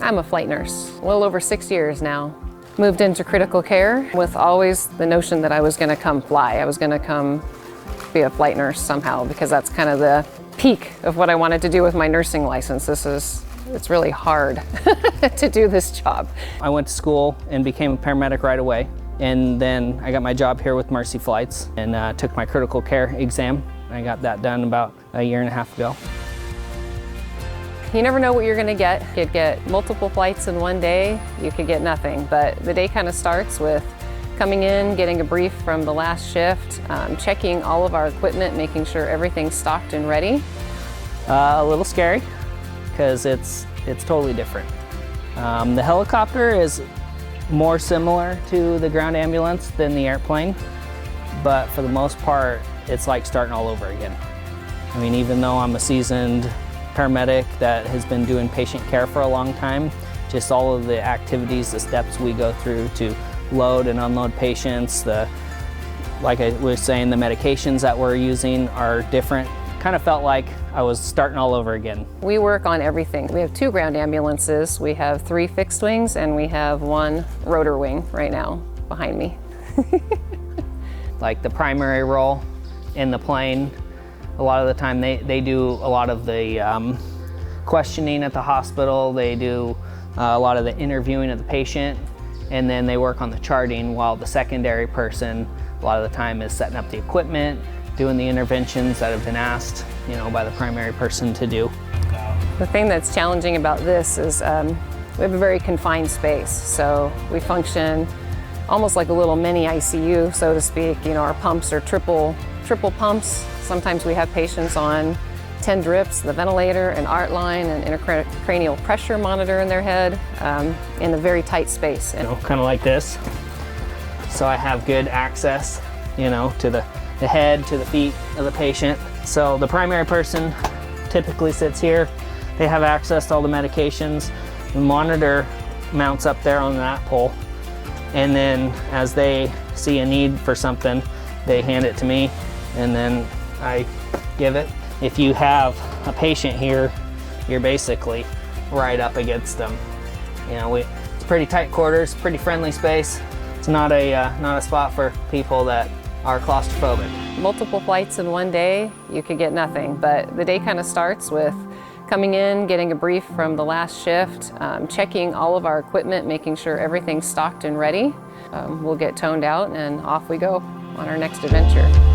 I'm a flight nurse, a little over 6 years now. Moved into critical care with always the notion that I was going to come fly. I was going to come be a flight nurse somehow, because that's kind of the peak of what I wanted to do with my nursing license. It's really hard to do this job. I went to school and became a paramedic right away. And then I got my job here with Mercy Flights and took my critical care exam. I got that done about a year and a half ago. You never know what you're going to get. You could get multiple flights in one day, you could get nothing. But the day kind of starts with coming in, getting a brief from the last shift, checking all of our equipment, making sure everything's stocked and ready. A little scary, because it's totally different. The helicopter is more similar to the ground ambulance than the airplane, but for the most part, it's like starting all over again. I mean, even though I'm a seasoned paramedic that has been doing patient care for a long time, just all of the activities, the steps we go through to load and unload patients, like I was saying, the medications that we're using are different. Kind of felt like I was starting all over again. We work on everything. We have 2 ground ambulances, we have 3 fixed wings, and we have 1 rotor wing right now behind me. Like the primary role in the plane, a lot of the time they do a lot of the questioning at the hospital, they do a lot of the interviewing of the patient, and then they work on the charting, while the secondary person a lot of the time is setting up the equipment, doing the interventions that have been asked, by the primary person to do. The thing that's challenging about this is we have a very confined space, so we function almost like a little mini ICU, so to speak. Our pumps are triple pumps. Sometimes we have patients on 10 drips, the ventilator, an art line, an intracranial pressure monitor in their head, in a very tight space. Kind of like this. So I have good access, to the head, to the feet of the patient. So the primary person typically sits here. They have access to all the medications. The monitor mounts up there on that pole. And then as they see a need for something, they hand it to me, and then I give it. If you have a patient here, you're basically right up against them. It's pretty tight quarters, pretty friendly space. It's not a spot for people that are claustrophobic. Multiple flights in one day, you could get nothing, but the day kind of starts with coming in, getting a brief from the last shift, checking all of our equipment, making sure everything's stocked and ready. We'll get toned out and off we go on our next adventure.